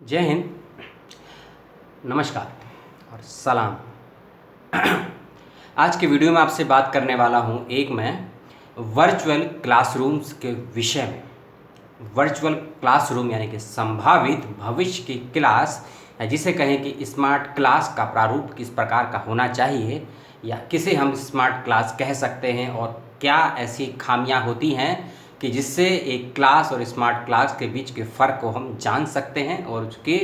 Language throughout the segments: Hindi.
जय हिंद। नमस्कार और सलाम। आज के वीडियो में आपसे बात करने वाला हूं मैं वर्चुअल क्लासरूम्स के विषय में। वर्चुअल क्लासरूम यानी कि संभावित भविष्य की क्लास, या जिसे कहें कि स्मार्ट क्लास का प्रारूप किस प्रकार का होना चाहिए, या किसे हम स्मार्ट क्लास कह सकते हैं, और क्या ऐसी खामियां होती हैं कि जिससे एक क्लास और स्मार्ट क्लास के बीच के फ़र्क को हम जान सकते हैं और उसके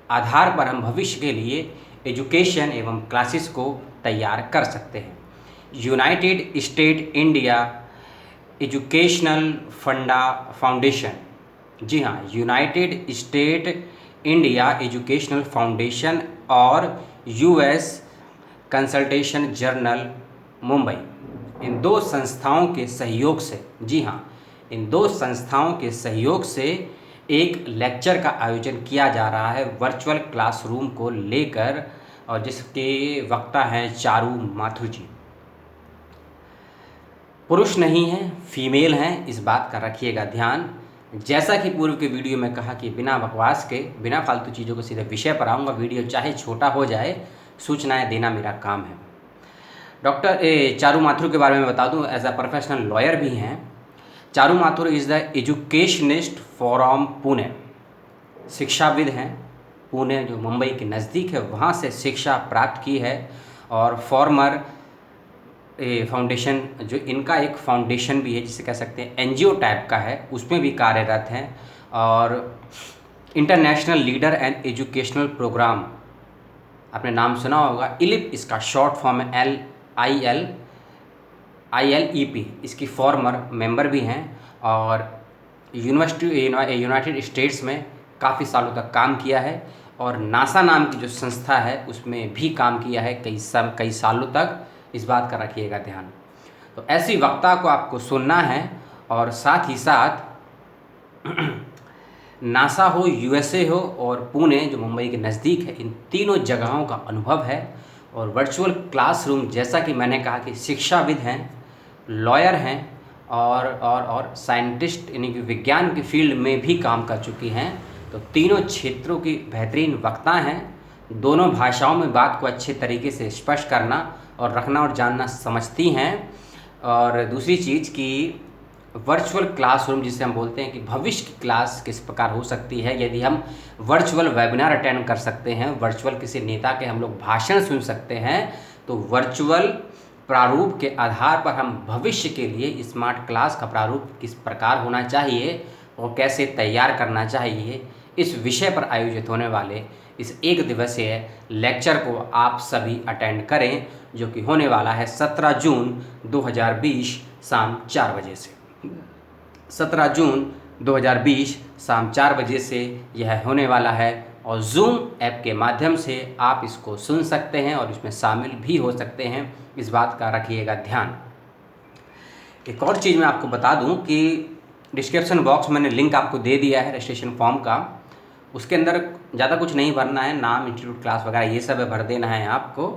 आधार पर हम भविष्य के लिए एजुकेशन एवं क्लासेस को तैयार कर सकते हैं। United State India educational foundation, जी हाँ, United State India educational foundation और यूएस कंसल्टेशन जर्नल मुंबई, इन दो संस्थाओं के सहयोग से, जी हाँ, इन दो संस्थाओं के सहयोग से एक लेक्चर का आयोजन किया जा रहा है वर्चुअल क्लासरूम को लेकर, और जिसके वक्ता हैं चारू माथुर जी। पुरुष नहीं हैं, फीमेल हैं, इस बात का रखिएगा ध्यान। जैसा कि पूर्व के वीडियो में कहा कि बिना बकवास के, बिना फालतू चीज़ों को सीधे विषय पर आऊँगा। वीडियो चाहे छोटा हो जाए, सूचनाएं देना मेरा काम है। डॉक्टर चारू माथुर के बारे में बता दूं, एज अ प्रोफेशनल लॉयर भी हैं। Charu Mathur is the educationist from Pune, शिक्षाविद हैं। पुणे जो मुंबई के नज़दीक है, वहाँ से शिक्षा प्राप्त की है। और फॉर्मर फाउंडेशन, जो इनका एक फाउंडेशन भी है, जिसे कह सकते हैं एनजीओ टाइप का है, उसमें भी कार्यरत हैं। और international leader and educational program, आपने नाम सुना होगा, इलिप इसका शॉर्ट फॉर्म है, ILEP, इसकी फॉर्मर मेंबर भी हैं। और यूनाइटेड स्टेट्स में काफ़ी सालों तक काम किया है, और नासा नाम की जो संस्था है उसमें भी काम किया है कई सालों तक। इस बात का रखिएगा ध्यान। तो ऐसी वक्ता को आपको सुनना है, और साथ ही साथ नासा हो, यूएसए हो, और पुणे जो मुंबई के नज़दीक है, इन तीनों जगहों का अनुभव है। और वर्चुअल क्लासरूम, जैसा कि मैंने कहा कि शिक्षाविद हैं, लॉयर हैं, और साइंटिस्ट यानी कि विज्ञान की फील्ड में भी काम कर चुकी हैं। तो तीनों क्षेत्रों की बेहतरीन वक्ता हैं। दोनों भाषाओं में बात को अच्छे तरीके से स्पष्ट करना और रखना और जानना समझती हैं। और दूसरी चीज़ कि वर्चुअल क्लासरूम, जिसे हम बोलते हैं कि भविष्य की क्लास किस प्रकार हो सकती है, यदि हम वर्चुअल वेबिनार अटेंड कर सकते हैं, वर्चुअल किसी नेता के हम लोग भाषण सुन सकते हैं, तो वर्चुअल प्रारूप के आधार पर हम भविष्य के लिए स्मार्ट क्लास का प्रारूप किस प्रकार होना चाहिए और कैसे तैयार करना चाहिए, इस विषय पर आयोजित होने वाले इस एक दिवसीय लेक्चर को आप सभी अटेंड करें, जो कि होने वाला है 17 जून 2020 शाम 4 बजे से। 17 जून 2020 शाम 4 बजे से यह होने वाला है, और जूम ऐप के माध्यम से आप इसको सुन सकते हैं और इसमें शामिल भी हो सकते हैं। इस बात का रखिएगा ध्यान। एक और चीज़ मैं आपको बता दूं कि डिस्क्रिप्शन बॉक्स मैंने लिंक आपको दे दिया है रजिस्ट्रेशन फॉर्म का। उसके अंदर ज़्यादा कुछ नहीं भरना है, नाम, इंस्टीट्यूट, क्लास वगैरह ये सब भर देना है आपको,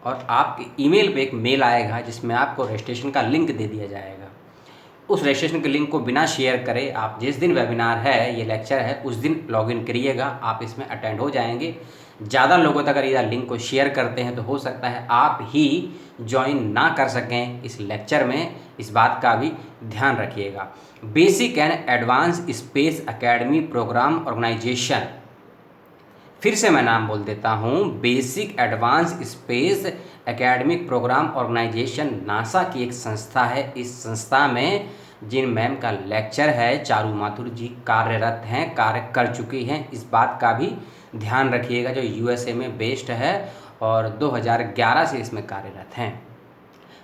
और आपके ईमेल पे एक मेल आएगा जिसमें आपको रजिस्ट्रेशन का लिंक दे दिया जाएगा। उस रजिस्ट्रेशन के लिंक को बिना शेयर करे, आप जिस दिन वेबिनार है, ये लेक्चर है, उस दिन लॉगिन करिएगा, आप इसमें अटेंड हो जाएंगे। ज़्यादा लोगों तक अगर यह लिंक को शेयर करते हैं तो हो सकता है आप ही ज्वाइन ना कर सकें इस लेक्चर में, इस बात का भी ध्यान रखिएगा। Basic and advance space academy program organization, फिर से मैं नाम बोल देता हूँ, basic advance space academic program organization NASA की एक संस्था है। इस संस्था में जिन मैम का लेक्चर है, चारू माथुर जी कार्यरत हैं, कार्य कर चुकी हैं, इस बात का भी ध्यान रखिएगा, जो यूएसए में बेस्ड है और 2011 से इसमें कार्यरत हैं।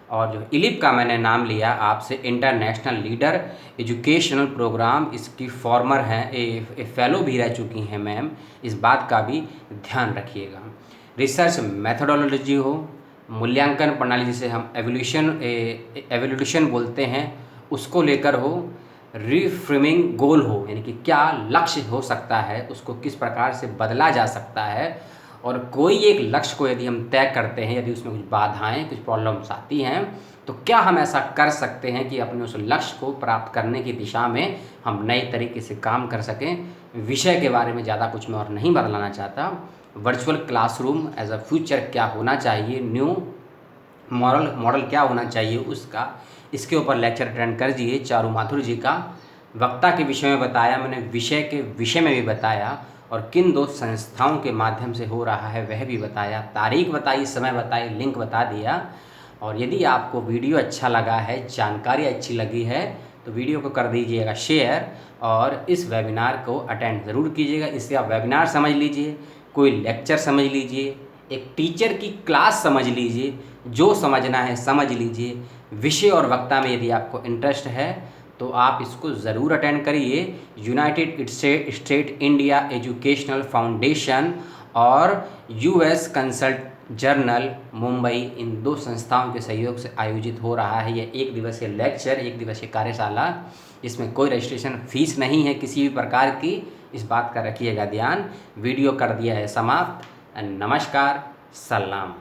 और जो इलिप का मैंने नाम लिया आपसे, इंटरनेशनल लीडर एजुकेशनल प्रोग्राम, इसकी फॉर्मर हैं, ए फेलो भी रह चुकी हैं मैम, इस बात का भी ध्यान रखिएगा। रिसर्च मेथोडोलॉजी हो, मूल्यांकन प्रणाली जिसे हम एवोल्यूशन बोलते हैं, उसको लेकर हो, रिफ्रेमिंग गोल हो, यानी कि क्या लक्ष्य हो सकता है, उसको किस प्रकार से बदला जा सकता है, और कोई एक लक्ष्य को यदि हम तय करते हैं, यदि उसमें कुछ बाधाएं, कुछ प्रॉब्लम्स आती हैं, तो क्या हम ऐसा कर सकते हैं कि अपने उस लक्ष्य को प्राप्त करने की दिशा में हम नए तरीके से काम कर सकें। विषय के बारे में ज़्यादा कुछ मैं और नहीं बदलाना चाहता। Virtual classroom as a future क्या होना चाहिए, न्यू मॉडल क्या होना चाहिए उसका, इसके ऊपर लेक्चर अटेंड कर दिए। चारू माथुर जी का वक्ता के विषय में बताया मैंने, विषय के विषय में भी बताया, और किन 2 संस्थाओं के माध्यम से हो रहा है वह भी बताया, तारीख बताई, समय बताई, लिंक बता दिया। और यदि आपको वीडियो अच्छा लगा है, जानकारी अच्छी लगी है, तो वीडियो को कर दीजिएगा शेयर और इस वेबिनार को अटेंड ज़रूर कीजिएगा। इससे आप वेबिनार समझ लीजिए, कोई लेक्चर समझ लीजिए, एक टीचर की क्लास समझ लीजिए, जो समझना है समझ लीजिए। विषय और वक्ता में यदि आपको इंटरेस्ट है तो आप इसको ज़रूर अटेंड करिए। United State India educational foundation और यूएस कंसल्ट जर्नल मुंबई, इन 2 संस्थाओं के सहयोग से आयोजित हो रहा है यह 1 दिवसीय लेक्चर, 1 दिवसीय कार्यशाला। इसमें कोई रजिस्ट्रेशन फीस नहीं है किसी भी प्रकार की, इस बात का रखिएगा ध्यान। वीडियो कर दिया है समाप्त। नमस्कार, सलाम।